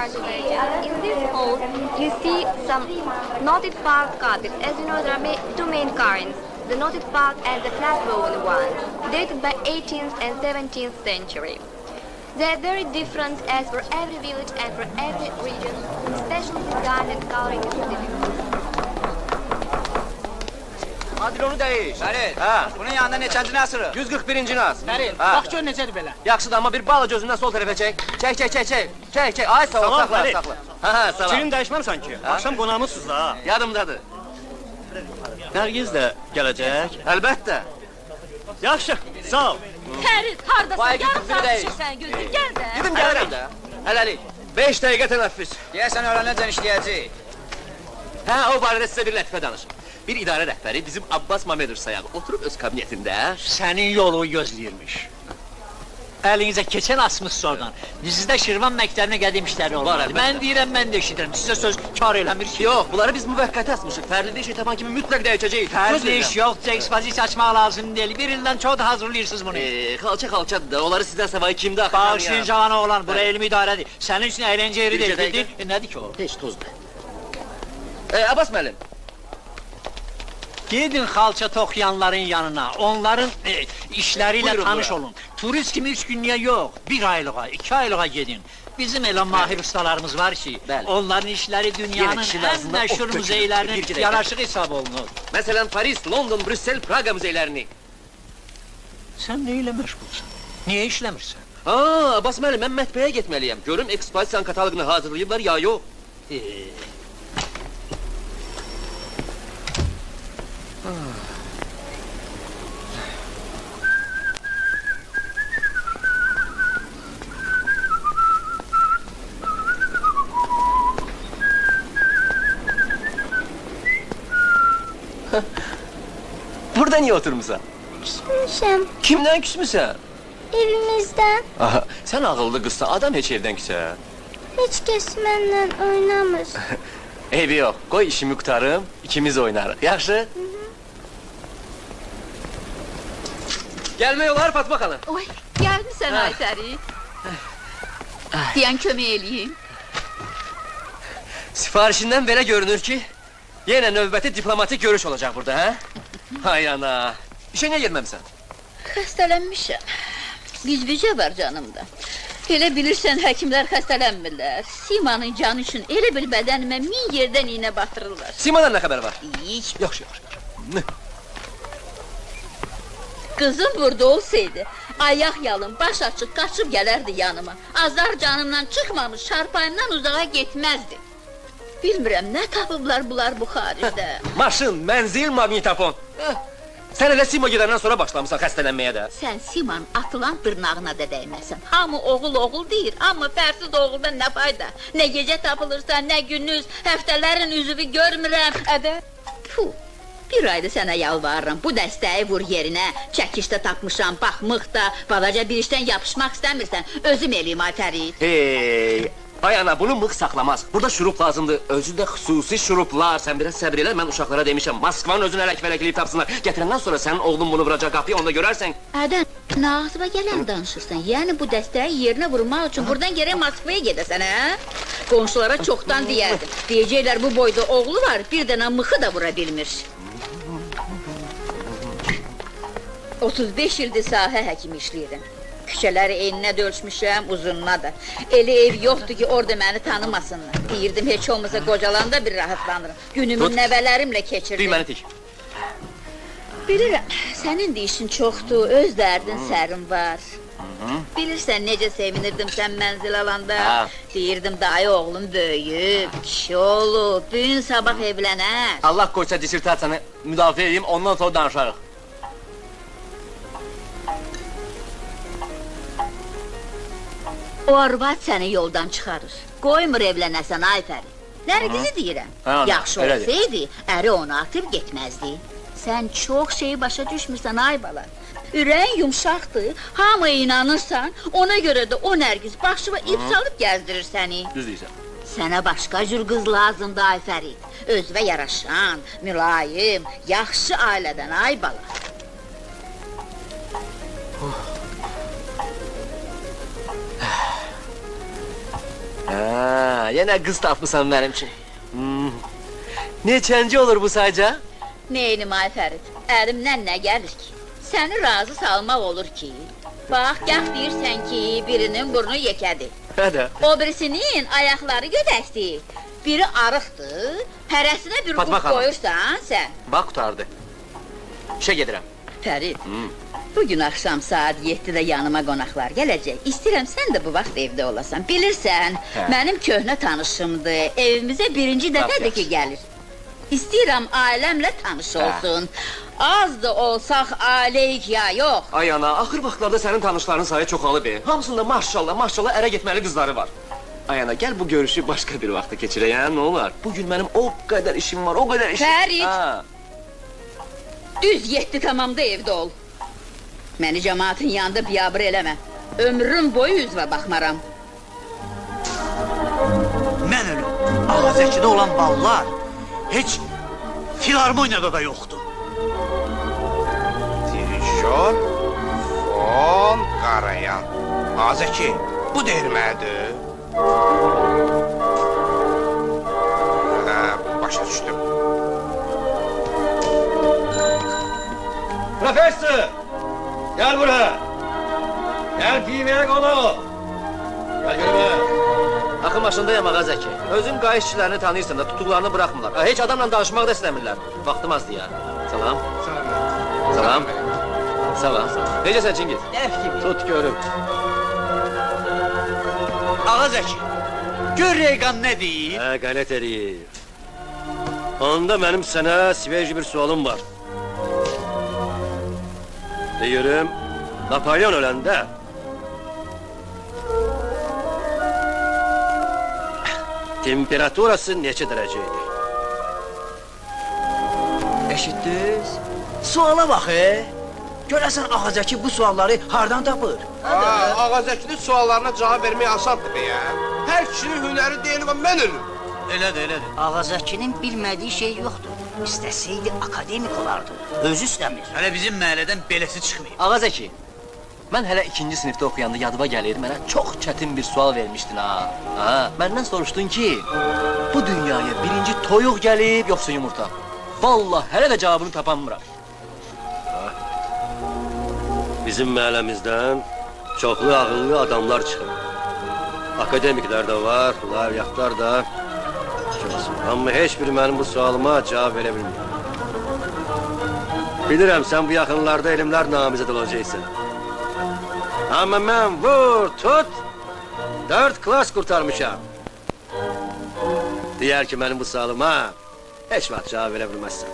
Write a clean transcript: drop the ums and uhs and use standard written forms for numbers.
architecture. In this hall, you see some noted park carpets. As you know, there are two main kinds, the noted park and the flat-bone one, dated by 18th and 17th century. They are very different as for every village and for every region, special design and coloring is different. Adil onu değiş. Fərid, Ha. bunun yanında neçənci Nəsir'i? 141-ci nas. Fərid, Ha. bax gör necədir belə. Yaxşıdır, amma bir bala gözündən sol tərəfə çək. Çək. Ay, sağ ol, Salam, saxla, Fərid. saxla. Ha, salam. Fikrin dəyişməmsən ki, axşam qonağımızsınız ha. Yadımdadır. Nərgiz də gələcək. Əlbəttə. Yaxşı, sağ ol. Fərid, hardasan? Vay, Yarım gittim, saat bir de- düşürsən gözün, gəl də. Dedim gəlirəm də. Hələlik. 5 dəqiqə tənəffüs. Deyəsən öyrənəcən işləyəcək. Hə, o barədə sizə bir lətifə danışım. Bir idarə rəhbəri bizim Abbas Mamedov sayağı oturub öz kabinetində. Sənin yolu gözləyirmiş. Əlinizə keçən asmışsınız oradan. Dizizdə Şirvan məktəbinə qədim işləri Var, olmalı. əlbəttə. Mən deyirəm, mən də eşidirəm. Sizə söz kar eləmir ki. Yox, bunları biz müvəqqəti asmışıq. Fərdi işi tapan kimi mütləq dəyişəcəyik. Fərqli iş yoxdur, ekspozisiya açmaq lazım deyil. Bir ildən çox da hazırlayırsınız bunu. Xalçadır da, onları sizdən savayı kimdə axı? Bağışlayın cavan oğlan, bura elmi idarədir. Sənin üçün əyləncə yeri Bircə deyil, dəqiqə. bildin? Nədir ki o? Heç tozdur. Abbas müəllim. Gedin xalça toxuyanların yanına, onların işləri ilə Buyurun, tanış buyurun. olun. Turist kimi 3 günlüyə yox, 1 aylığa, 2 aylığa gedin. Bizim elə mahir ustalarımız var ki, Bəli. onların işləri dünyanın kişinin ən ağzından məşhur ot tökülür. muzeylərinin Bir dəqiqə. yaraşıq hesab olunur. Məsələn, Paris, London, Brüssel, Praga muzeylərini. Sən nə ilə məşğulsan? Niyə işləmirsən? Abbas müəllim, mən mətbəyə getməliyəm. Görüm ekspozisiyanın kataloqunu hazırlayıblar ya yox. Burada niye oturmuşsan? Küsmüşəm Kimdən küsmüsən? evimizdən. Aha, sən ağıllı qızsan, adam heç evdən küsə. Heç kəs mənlə oynamır. Eybi yox, qoy işimi qutarım, ikimiz oynarıq. Yaxşı? Gəlmək olar Fatma xanım. Oy, gəlmisən ay Fərid. Deyən kömək eləyim. Sifarişindən belə görünür ki, yenə növbəti diplomatik görüş olacaq burada, hə? Hay ana! İşə niyə gelməmsən? Xəstələnmişəm. Güzbücə var canımda. Elə bilirsən, həkimlər xəstələnmirlər. Simanın canı üçün elə bil bədənimə 1000 yerdən iynə batırırlar. Simadan nə xəbər var? Hiç. Yaxşı. Kızım burada olsaydı, ayaq yalın, baş açıq, qaçıb gələrdi yanıma. Azar canımdan çıxmamış, çarpayımdan uzağa getməzdi. Bilmirəm, nə tapıblar bunlar bu xaricdə. Maşın, mənzil, maqnitofon. Sən elə Sima gedəndən sonra başlamısan xəstələnməyə də. Sən Siman atılan dırnağına da dəyməsən. Hamı oğul deyir, amma fərsiz oğuldan nə fayda? Nə gecə tapılırsa, nə gündüz, həftələrin üzüvü görmürəm. Əbə, puh, bir ayda sənə yalvarıram, bu dəstəyi vur yerinə. Çəkişdə tapmışam, baxmıq da, balaca bir işdən yapışmaq istəmirsən. Özüm eləyim, ay Fərid. Hey! Ay ana, bunu mıx saxlamaz. Burada şurup lazımdır. Özü də xüsusi şuruplar. Sən biraz səbr elə, mən uşaqlara demişəm. Moskvanın özünə ələk-vələkləyib tapsınlar. Gətirəndən sonra sənin oğlun bunu vuracaq qapıya, onda görərsən. Ədən, nə ağzıma gələn danışırsan? Yəni bu dəstəyi yerinə vurmaq üçün buradan gərək Moskvaya gedəsən, hə? Qonşulara çoxdan deyərdim. Deyəcəklər, bu boyda oğlu var, bir dənə mıxı da vura bilmir. 35 ildir sahə həkimi işləyirəm. Küçələri eninə də ölçmüşəm, uzununa da. Elə ev yoxdur ki, orada məni tanımasınlar. Deyirdim, heç olmasa qocalanda bir rahatlanırım. Günümü nəvələrimlə keçirdim. Düyməni tik. Bilirəm, sənin də işin çoxdur, öz dərdin sərin var. Bilirsən, necə sevinirdim sən mənzil alanda. Deyirdim, dayı oğlum böyüyüb, kişi olub, bugün sabah evlənər. Allah qoysa disertasiyanı müdafiə edeyim, ondan sonra danışarıq. O arvad səni yoldan çıxarır. Qoymur evlənəsən, ay Fərid. Nərgizi deyirəm. Yaxşı olsaydı, əri onu atıb getməzdi. Sən çox şeyi başa düşmürsən, ay bala. Ürəyin yumşaqdır, hamıya inanırsan, ona görə də o Nərgiz başıva ip salıb gəzdirir səni. Düz deyirsən. Sənə başqa cür qız lazımdır, ay Fərid. Özünə yaraşan, mülayim, yaxşı ailədən, ay bala. Hə, yenə qız tapmısan mənim üçün. Neçənci olur bu sayca? Neynim ay Fərid, əlimdən nə gəlir ki? Səni razı salmaq olur ki, bax, gah deyirsən ki, birinin burnu yekədir. Hədə. O birisinin ayaqları gödəkdir. Biri arıqdır, hərəsinə bir Fatma qut xanım. qoyursan sən. Bax, qutardı. İşə gedirəm. Fərid, bugün axşam saat 7-də yanıma qonaqlar gələcək. İstəyirəm sən də bu vaxt evdə olasan. Bilirsən, Hə. mənim köhnə tanışımdır, evimizə birinci dəfədir ki, gəlir. İstəyirəm ailəmlə tanış olsun. Az da olsaq ailəyik ya, yox. Ay ana, axır vaxtlarda sənin tanışların sayı çoxalıb. Hamısında maşallah ərə getməli qızları var. Ay ana, gəl bu görüşü başqa bir vaxta keçirək, hə, nə olar? Bugün mənim o qədər işim var, o qədər işim. Fərid! Ha. Düz 7 tamamda evdə ol. Məni cəmaatın yanında biyabır eləmə. Ömrüm boyu üzvə baxmaram. Mən ölüm. Ağazəkidə olan ballar heç filarmoniyada da yoxdur. Dirijor Fon Qarayan. Azəki, bu deyilməlidir. Başa düşdüm. Professor! Gel buraya! Gel piymeye konu! Gel görme! Akın başındayım ağa Zeki. Özüm qayış işçilərini tanıyırsan da tutuklarını bırakmırlar. Hiç adamla danışmaq da istəmirlər. Vaxtım azdı ya. Salam. Salam. Salam. Necəsən Çingiz? Dəf kimi. Tut görüm. Ağa Zəki, gör Reyqan nə deyir? Hə, qənət eləyir. Onda mənim sənə sveci bir sualım var. Deyirəm, Napolyon öləndə temperaturası neçə dərəcə idi? Eşitdiniz? Suala bax, görəsən Ağazəki bu sualları hardan tapır? Ağazəkinin suallarına cavab vermək asandır be ya. Hər kişinin hünəri deyil və mən ölüm. Elədir, elədir. Ağazəkinin bilmədiyi şey yoxdur. İstəsəydi akademik olardı. Özü istəmir. Hələ bizim məhəllədən beləsi çıxmayıb. Ağa Zeki, mən hələ 2-ci sinifdə oxuyanda yadıma gəlir, mənə çox çətin bir sual vermişdin ha. Ha, məndən soruşdun ki, bu dünyaya birinci toyuq gəlib, yoxsa yumurta? Vallahi hələ də cavabını tapanmıram. Bizim məhəlləmizdən çoxlu ağıllı adamlar çıxır. Akademiklər də var, layiqlər də. Amma heç biri mənim bu sualıma cavab verə bilmir. Bilirəm, sən bu yaxınlarda elmlər namizəd olacaqsan. Amma mən vur, tut, 4 klas qurtarmışam. Deyər ki, mənim bu sualıma heç vaxt cavab verə bilməzsən.